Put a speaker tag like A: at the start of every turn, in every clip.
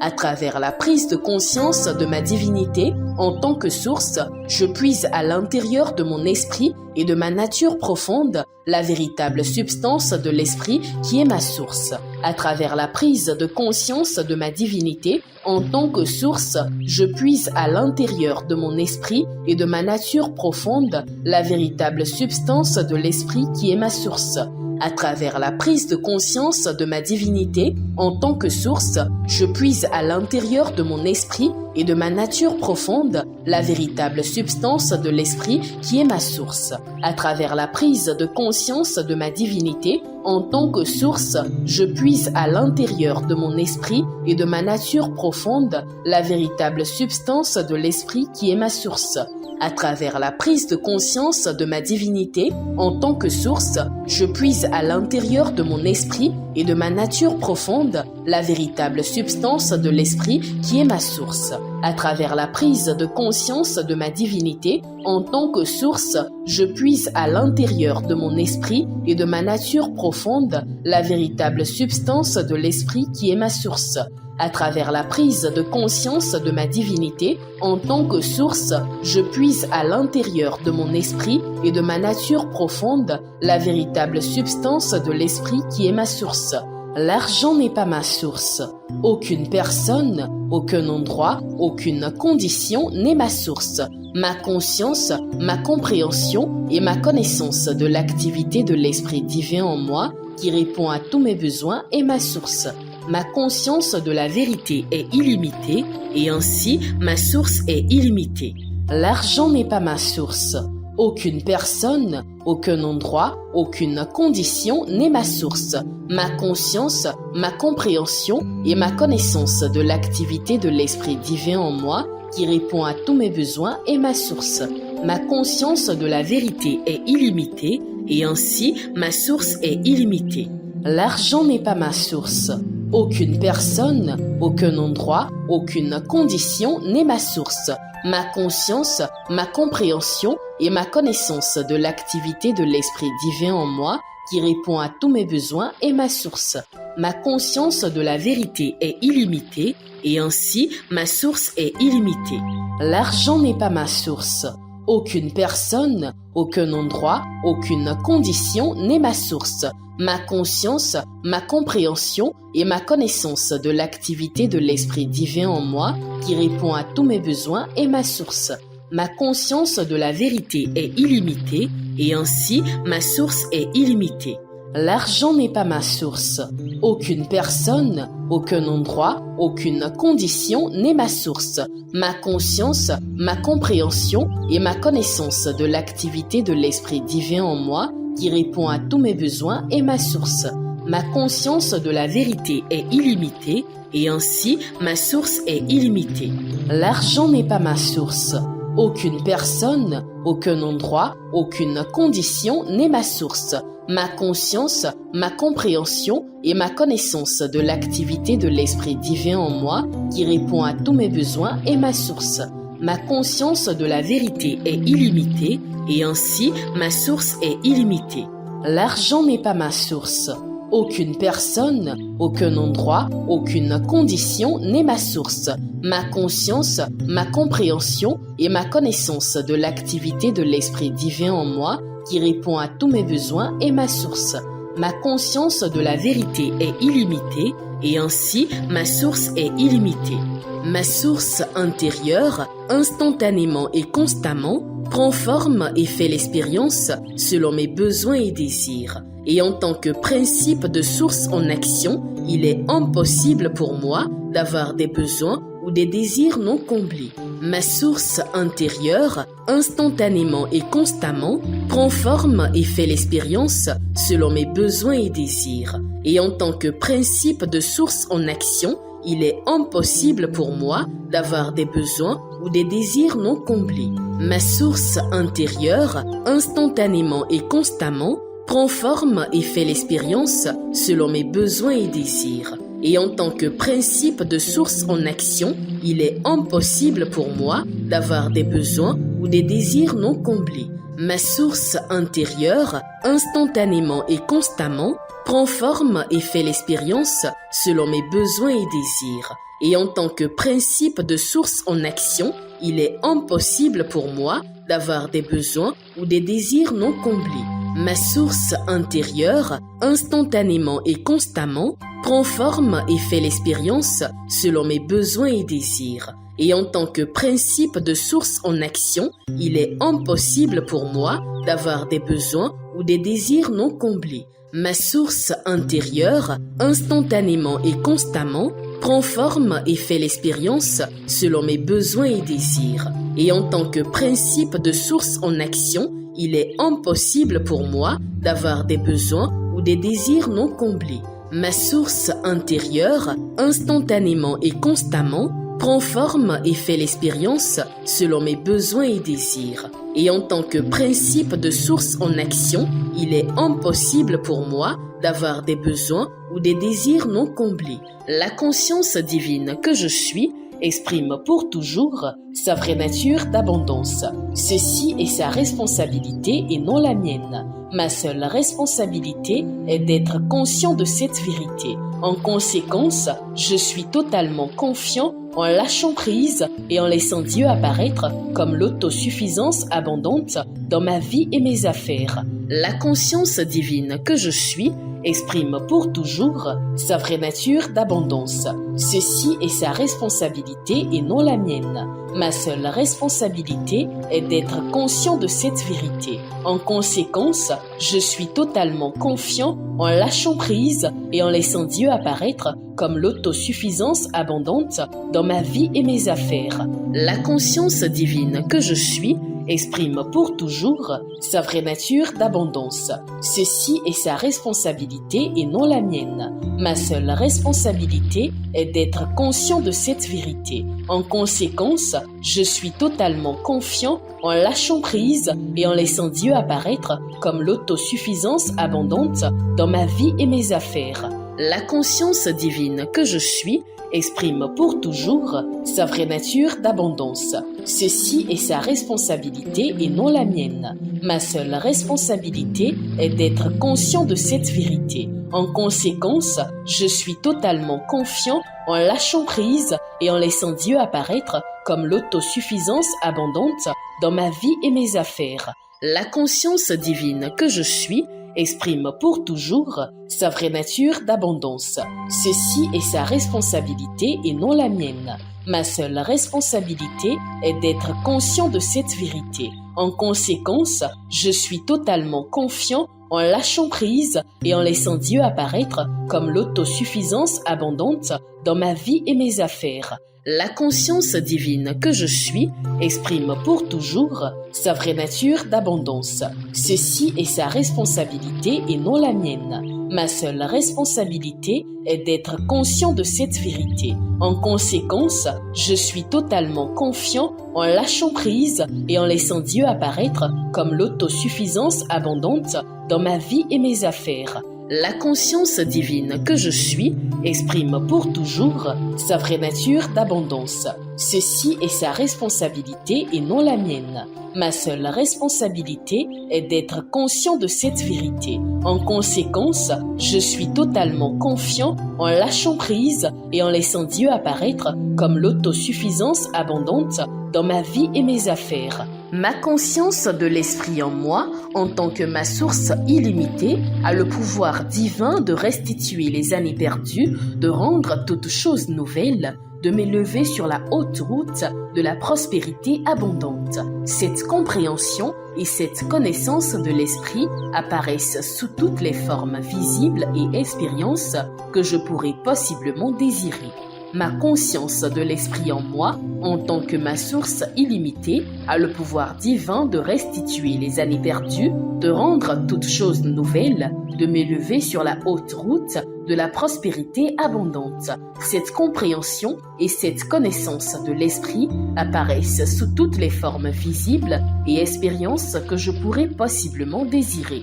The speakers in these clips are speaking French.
A: À travers la prise de conscience de ma divinité en tant que source, je puise à l'intérieur de mon esprit et de ma nature profonde la véritable substance de l'esprit qui est ma source. À travers la prise de conscience de ma divinité en tant que source, je puise à l'intérieur de mon esprit et de ma nature profonde la véritable substance de l'esprit qui est ma source. À travers la prise de conscience de ma divinité en tant que source, je puise à l'intérieur de mon esprit et de ma nature profonde la véritable substance de l'esprit qui est ma source. À travers la prise de conscience de ma divinité en tant que source, je puise à l'intérieur de mon esprit et de ma nature profonde la véritable substance de l'esprit qui est ma source. À travers la prise de conscience de ma divinité en tant que source, je puise à l'intérieur de mon esprit et de ma nature profonde la véritable substance de l'esprit qui est ma source. À travers la prise de conscience de ma divinité en tant que source, je puise à l'intérieur de mon esprit et de ma nature profonde la véritable substance de l'esprit qui est ma source. À travers la prise de conscience de ma divinité en tant que source, je puise à l'intérieur de mon esprit et de ma nature profonde la véritable substance de l'esprit qui est ma source. L'argent n'est pas ma source. Aucune personne, aucun endroit, aucune condition n'est ma source. Ma conscience, ma compréhension et ma connaissance de l'activité de l'esprit divin en moi qui répond à tous mes besoins est ma source. Ma conscience de la vérité est illimitée et ainsi ma source est illimitée. L'argent n'est pas ma source. Aucune personne, aucun endroit, aucune condition n'est ma source. Ma conscience, ma compréhension et ma connaissance de l'activité de l'esprit divin en moi qui répond à tous mes besoins est ma source. Ma conscience de la vérité est illimitée et ainsi ma source est illimitée. L'argent n'est pas ma source. Aucune personne, aucun endroit, aucune condition n'est ma source. Ma conscience, ma compréhension et ma connaissance de l'activité de l'esprit divin en moi qui répond à tous mes besoins est ma source. Ma conscience de la vérité est illimitée et ainsi ma source est illimitée. L'argent n'est pas ma source. Aucune personne, aucun endroit, aucune condition n'est ma source. Ma conscience, ma compréhension et ma connaissance de l'activité de l'esprit divin en moi qui répond à tous mes besoins est ma source. Ma conscience de la vérité est illimitée et ainsi ma source est illimitée. L'argent n'est pas ma source. Aucune personne, aucun endroit, aucune condition n'est ma source. Ma conscience, ma compréhension et ma connaissance de l'activité de l'esprit divin en moi qui répond à tous mes besoins est ma source. Ma conscience de la vérité est illimitée et ainsi ma source est illimitée. L'argent n'est pas ma source. Aucune personne, aucun endroit, aucune condition n'est ma source. Ma conscience, ma compréhension et ma connaissance de l'activité de l'esprit divin en moi qui répond à tous mes besoins est ma source. Ma conscience de la vérité est illimitée et ainsi ma source est illimitée. L'argent n'est pas ma source. Aucune personne, aucun endroit, aucune condition n'est ma source. Ma conscience, ma compréhension et ma connaissance de l'activité de l'esprit divin en moi qui répond à tous mes besoins est ma source. Ma conscience de la vérité est illimitée et ainsi ma source est illimitée. Ma source intérieure, instantanément et constamment, prend forme et fait l'expérience selon mes besoins et désirs. Et en tant que principe de source en action, il est impossible pour moi d'avoir des besoins ou des désirs non comblés. Ma source intérieure, instantanément et constamment, prend forme et fait l'expérience selon mes besoins et désirs. Et en tant que principe de source en action, il est impossible pour moi d'avoir des besoins ou des désirs non comblés. Ma source intérieure, instantanément et constamment, prend forme et fait l'expérience selon mes besoins et désirs. Et en tant que principe de source en action, il est impossible pour moi d'avoir des besoins ou des désirs non comblés. Ma source intérieure, instantanément et constamment, prend forme et fait l'expérience selon mes besoins et désirs. Et en tant que principe de source en action, il est impossible pour moi d'avoir des besoins ou des désirs non comblés. Ma source intérieure, instantanément et constamment, prend forme et fait l'expérience selon mes besoins et désirs. Et en tant que principe de source en action, il est impossible pour moi d'avoir des besoins ou des désirs non comblés. Ma source intérieure, instantanément et constamment, prend forme et fait l'expérience selon mes besoins et désirs. Et en tant que principe de source en action, il est impossible pour moi d'avoir des besoins ou des désirs non comblés. Ma source intérieure, instantanément et constamment, prend forme et fait l'expérience selon mes besoins et désirs. Et en tant que principe de source en action, il est impossible pour moi d'avoir des besoins ou des désirs non comblés. La conscience divine que je suis exprime pour toujours sa vraie nature d'abondance. Ceci est sa responsabilité et non la mienne. Ma seule responsabilité est d'être conscient de cette vérité. En conséquence, je suis totalement confiant en lâchant prise et en laissant Dieu apparaître comme l'autosuffisance abondante dans ma vie et mes affaires. La conscience divine que je suis exprime pour toujours sa vraie nature d'abondance. Ceci est sa responsabilité et non la mienne. Ma seule responsabilité est d'être conscient de cette vérité. En conséquence, je suis totalement confiant en lâchant prise et en laissant Dieu apparaître comme l'autosuffisance abondante dans ma vie et mes affaires. La conscience divine que je suis exprime pour toujours sa vraie nature d'abondance. Ceci est sa responsabilité et non la mienne. Ma seule responsabilité est d'être conscient de cette vérité. En conséquence, je suis totalement confiant en lâchant prise et en laissant Dieu apparaître comme l'autosuffisance abondante dans ma vie et mes affaires. La conscience divine que je suis exprime pour toujours sa vraie nature d'abondance. Ceci est sa responsabilité et non la mienne. Ma seule responsabilité est d'être conscient de cette vérité. En conséquence, je suis totalement confiant en lâchant prise et en laissant Dieu apparaître comme l'autosuffisance abondante dans ma vie et mes affaires. La conscience divine que je suis exprime pour toujours sa vraie nature d'abondance. Ceci est sa responsabilité et non la mienne. Ma seule responsabilité est d'être conscient de cette vérité. En conséquence, je suis totalement confiant en lâchant prise et en laissant Dieu apparaître comme l'autosuffisance abondante dans ma vie et mes affaires. La conscience divine que je suis exprime pour toujours sa vraie nature d'abondance. Ceci est sa responsabilité et non la mienne. Ma seule responsabilité est d'être conscient de cette vérité. En conséquence, je suis totalement confiant en lâchant prise et en laissant Dieu apparaître comme l'autosuffisance abondante dans ma vie et mes affaires. La conscience divine que je suis exprime pour toujours sa vraie nature d'abondance. Ceci est sa responsabilité et non la mienne. Ma seule responsabilité est d'être conscient de cette vérité. En conséquence, je suis totalement confiant en lâchant prise et en laissant Dieu apparaître comme l'autosuffisance abondante dans ma vie et mes affaires. Ma conscience de l'esprit en moi, en tant que ma source illimitée, a le pouvoir divin de restituer les années perdues, de rendre toutes choses nouvelles, de m'élever sur la haute route de la prospérité abondante. Cette compréhension et cette connaissance de l'esprit apparaissent sous toutes les formes visibles et expériences que je pourrais possiblement désirer. Ma conscience de l'esprit en moi, en tant que ma source illimitée, a le pouvoir divin de restituer les années perdues, de rendre toutes choses nouvelles, de m'élever sur la haute route de la prospérité abondante. Cette compréhension et cette connaissance de l'esprit apparaissent sous toutes les formes visibles et expériences que je pourrais possiblement désirer.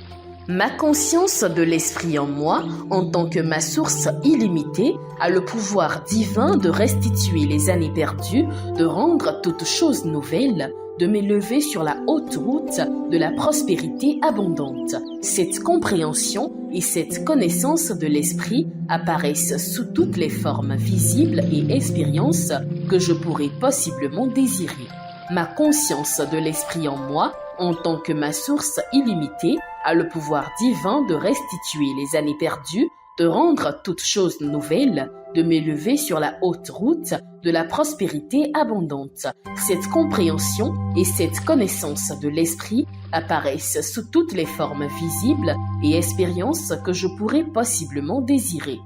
A: Ma conscience de l'esprit en moi, en tant que ma source illimitée, a le pouvoir divin de restituer les années perdues, de rendre toutes choses nouvelles, de m'élever sur la haute route de la prospérité abondante. Cette compréhension et cette connaissance de l'esprit apparaissent sous toutes les formes visibles et expériences que je pourrais possiblement désirer. Ma conscience de l'esprit en moi, en tant que ma source illimitée, a le pouvoir divin de restituer les années perdues, de rendre toutes choses nouvelles, de m'élever sur la haute route de la prospérité abondante. Cette compréhension et cette connaissance de l'esprit apparaissent sous toutes les formes visibles et expériences que je pourrais possiblement désirer.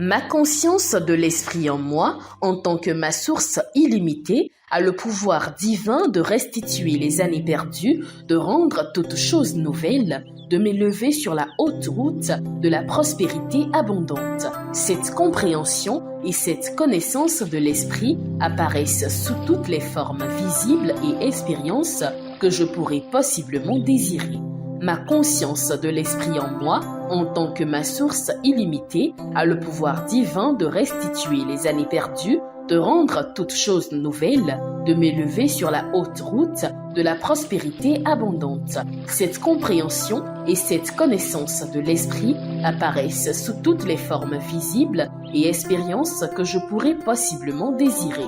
A: Ma conscience de l'esprit en moi, en tant que ma source illimitée, a le pouvoir divin de restituer les années perdues, de rendre toutes choses nouvelles, de m'élever sur la haute route de la prospérité abondante. Cette compréhension et cette connaissance de l'esprit apparaissent sous toutes les formes visibles et expériences que je pourrais possiblement désirer. Ma conscience de l'esprit en moi, en tant que ma source illimitée, a le pouvoir divin de restituer les années perdues, de rendre toutes choses nouvelles, de m'élever sur la haute route de la prospérité abondante. Cette compréhension et cette connaissance de l'esprit apparaissent sous toutes les formes visibles et expériences que je pourrais possiblement désirer.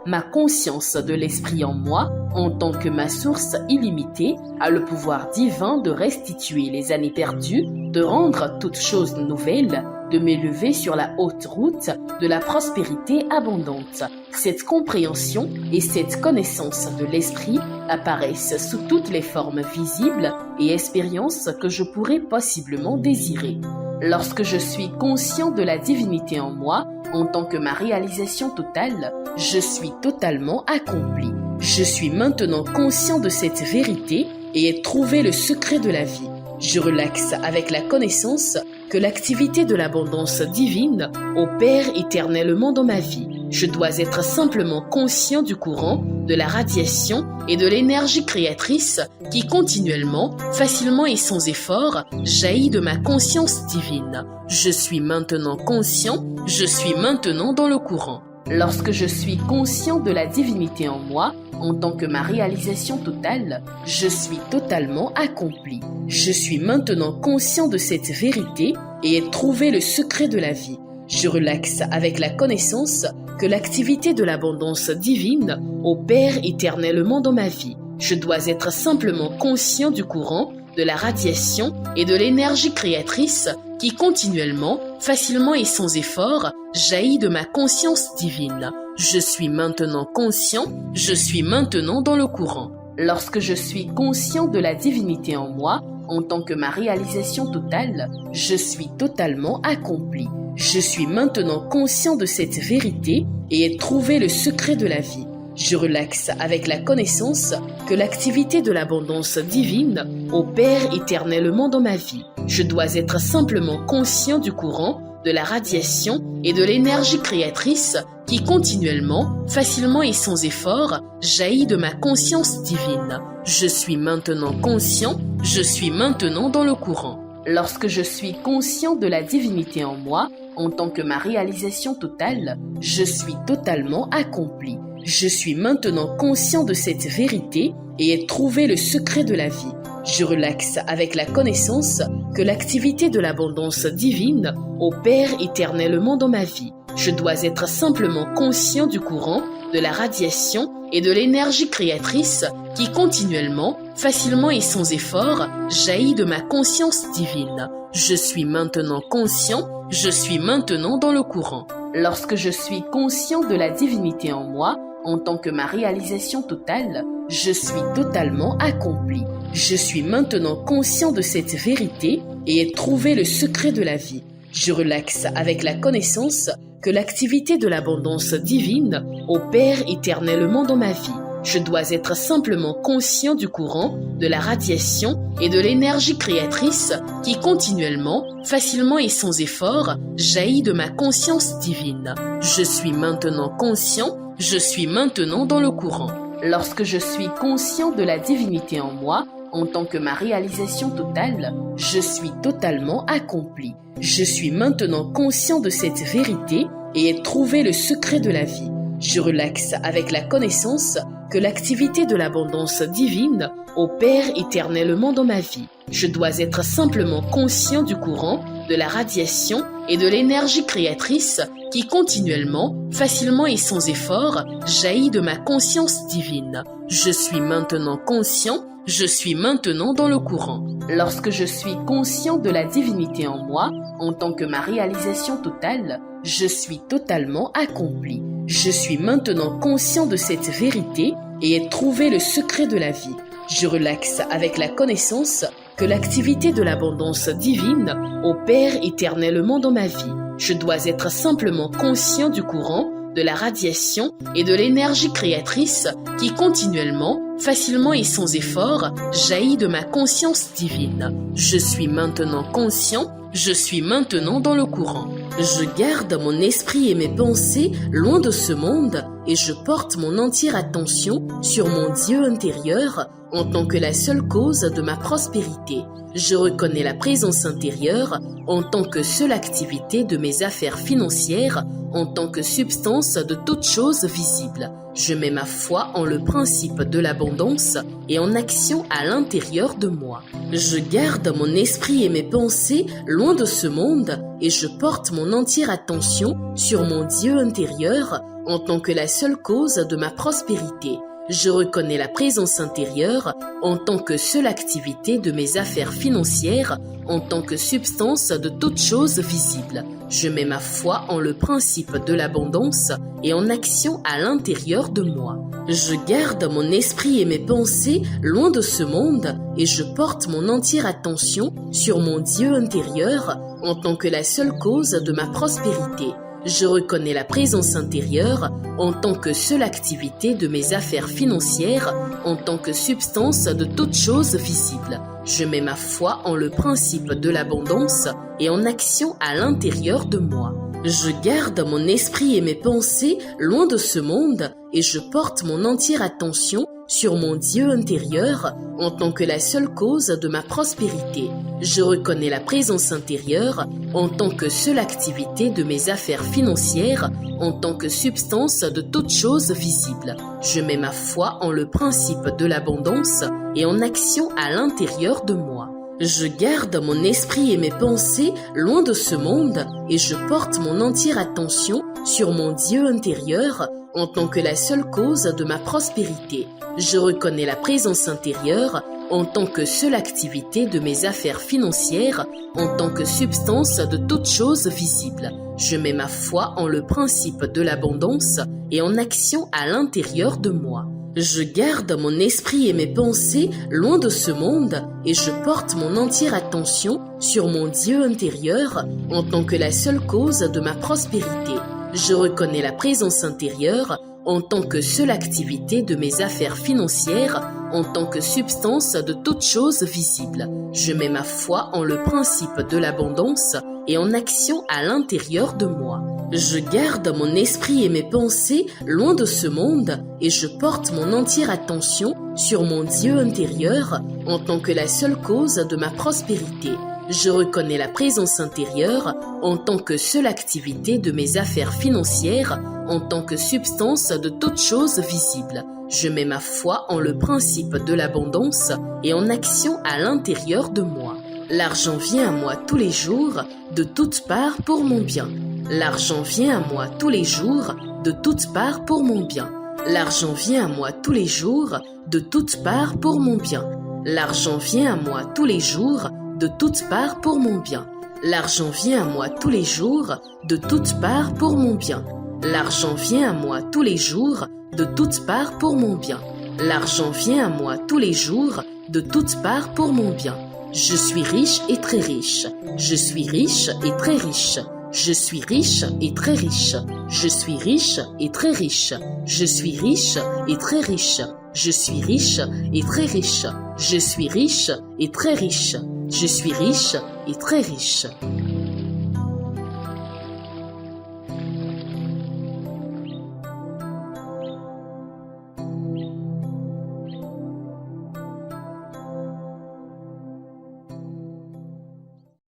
A: Ma conscience de l'esprit en moi, en tant que ma source illimitée, a le pouvoir divin de restituer les années perdues, de rendre toutes choses nouvelles, de m'élever sur la haute route de la prospérité abondante. Cette compréhension et cette connaissance de l'esprit apparaissent sous toutes les formes visibles et expériences que je pourrais possiblement désirer. Lorsque je suis conscient de la divinité en moi, en tant que ma réalisation totale, je suis totalement accompli. Je suis maintenant conscient de cette vérité et ai trouvé le secret de la vie. Je relaxe avec la connaissance que l'activité de l'abondance divine opère éternellement dans ma vie. Je dois être simplement conscient du courant, de la radiation et de l'énergie créatrice qui continuellement, facilement et sans effort, jaillit de ma conscience divine. Je suis maintenant conscient, je suis maintenant dans le courant. Lorsque je suis conscient de la divinité en moi, en tant que ma réalisation totale, je suis totalement accompli. Je suis maintenant conscient de cette vérité et ai trouvé le secret de la vie. Je relaxe avec la connaissance que l'activité de l'abondance divine opère éternellement dans ma vie. Je dois être simplement conscient du courant, de la radiation et de l'énergie créatrice qui continuellement, facilement et sans effort, jaillit de ma conscience divine. Je suis maintenant conscient, je suis maintenant dans le courant. Lorsque je suis conscient de la divinité en moi, en tant que ma réalisation totale, je suis totalement accompli. Je suis maintenant conscient de cette vérité et ai trouvé le secret de la vie. Je relaxe avec la connaissance que l'activité de l'abondance divine opère éternellement dans ma vie. Je dois être simplement conscient du courant, de la radiation et de l'énergie créatrice qui continuellement, facilement et sans effort, jaillit de ma conscience divine. Je suis maintenant conscient, je suis maintenant dans le courant. Lorsque je suis conscient de la divinité en moi, en tant que ma réalisation totale, je suis totalement accompli. Je suis maintenant conscient de cette vérité et ai trouvé le secret de la vie. Je relaxe avec la connaissance que l'activité de l'abondance divine opère éternellement dans ma vie. Je dois être simplement conscient du courant, de la radiation et de l'énergie créatrice qui continuellement, facilement et sans effort, jaillit de ma conscience divine. Je suis maintenant conscient, je suis maintenant dans le courant. Lorsque je suis conscient de la divinité en moi, en tant que ma réalisation totale, je suis totalement accompli. Je suis maintenant conscient de cette vérité et ai trouvé le secret de la vie. Je relaxe avec la connaissance que l'activité de l'abondance divine opère éternellement dans ma vie. Je dois être simplement conscient du courant, de la radiation et de l'énergie créatrice qui continuellement, facilement et sans effort, jaillit de ma conscience divine. Je suis maintenant conscient, je suis maintenant dans le courant. Lorsque je suis conscient de la divinité en moi, en tant que ma réalisation totale, je suis totalement accompli. Je suis maintenant conscient de cette vérité et ai trouvé le secret de la vie. Je relaxe avec la connaissance que l'activité de l'abondance divine opère éternellement dans ma vie. Je dois être simplement conscient du courant, de la radiation et de l'énergie créatrice qui continuellement, facilement et sans effort jaillit de ma conscience divine. Je suis maintenant conscient, je suis maintenant dans le courant. Lorsque je suis conscient de la divinité en moi, en tant que ma réalisation totale, je suis totalement accompli. Je suis maintenant conscient de cette vérité et ai trouvé le secret de la vie. Je relaxe avec la connaissance que l'activité de l'abondance divine opère éternellement dans ma vie. Je dois être simplement conscient du courant, de la radiation et de l'énergie créatrice qui continuellement, facilement et sans effort jaillit de ma conscience divine. Je suis maintenant conscient, je suis maintenant dans le courant. Je garde mon esprit et mes pensées loin de ce monde et je porte mon entière attention sur mon Dieu intérieur en tant que la seule cause de ma prospérité. Je reconnais la présence intérieure en tant que seule activité de mes affaires financières, en tant que substance de toute chose visible. Je mets ma foi en le principe de l'abondance et en action à l'intérieur de moi. Je garde mon esprit et mes pensées loin de ce monde et je porte mon entière attention sur mon Dieu intérieur en tant que la seule cause de ma prospérité. Je reconnais la présence intérieure en tant que seule activité de mes affaires financières, en tant que substance de toute chose visible. Je mets ma foi en le principe de l'abondance et en action à l'intérieur de moi. Je garde mon esprit et mes pensées loin de ce monde et je porte mon entière attention sur mon Dieu intérieur en tant que la seule cause de ma prospérité. Je reconnais la présence intérieure en tant que seule activité de mes affaires financières, en tant que substance de toute chose visible. Je mets ma foi en le principe de l'abondance et en action à l'intérieur de moi. Je garde mon esprit et mes pensées loin de ce monde et je porte mon entière attention sur mon Dieu intérieur en tant que la seule cause de ma prospérité. Je reconnais la présence intérieure en tant que seule activité de mes affaires financières, en tant que substance de toute chose visible. Je mets ma foi en le principe de l'abondance et en action à l'intérieur de moi. Je garde mon esprit et mes pensées loin de ce monde et je porte mon entière attention sur mon Dieu intérieur en tant que la seule cause de ma prospérité. Je reconnais la présence intérieure en tant que seule activité de mes affaires financières, en tant que substance de toute chose visible. Je mets ma foi en le principe de l'abondance et en action à l'intérieur de moi. Je garde mon esprit et mes pensées loin de ce monde et je porte mon entière attention sur mon Dieu intérieur en tant que la seule cause de ma prospérité. Je reconnais la présence intérieure en tant que seule activité de mes affaires financières, en tant que substance de toute chose visible. Je mets ma foi en le principe de l'abondance et en action à l'intérieur de moi. Je garde mon esprit et mes pensées loin de ce monde et je porte mon entière attention sur mon Dieu intérieur en tant que la seule cause de ma prospérité. Je reconnais la présence intérieure en tant que seule activité de mes affaires financières, en tant que substance de toute chose visible. Je mets ma foi en le principe de l'abondance et en action à l'intérieur de moi. L'argent vient à moi tous les jours, de toutes parts pour mon bien. L'argent vient à moi tous les jours, de toutes parts pour mon bien. L'argent vient à moi tous les jours, de toutes parts pour mon bien. L'argent vient à moi tous les jours, de toutes parts pour mon bien. L'argent vient à moi tous les jours, de toutes parts pour mon bien. L'argent vient à moi tous les jours, de toutes parts pour mon bien. L'argent vient à moi tous les jours, de toutes parts pour mon bien. Je suis riche et très riche. Je suis riche et très riche. Je suis riche et très riche. Je suis riche et très riche. Je suis riche et très riche. Je suis riche et très riche. Je suis riche et très riche. Je suis riche et très riche.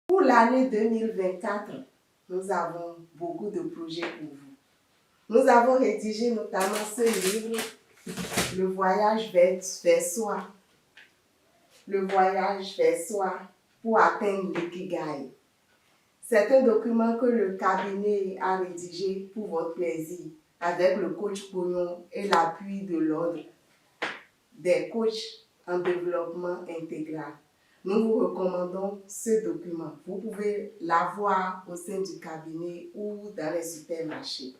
B: Pour l'année 2024, nous avons beaucoup de projets pour vous. Nous avons rédigé notamment ce livre le voyage vers soi. Le voyage vers soi pour atteindre l'ikigai. C'est un document que le cabinet a rédigé pour votre plaisir avec le coach Pognon et l'appui de l'ordre des coachs en développement intégral. Nous vous recommandons ce document. Vous pouvez l'avoir au sein du cabinet ou dans les supermarchés.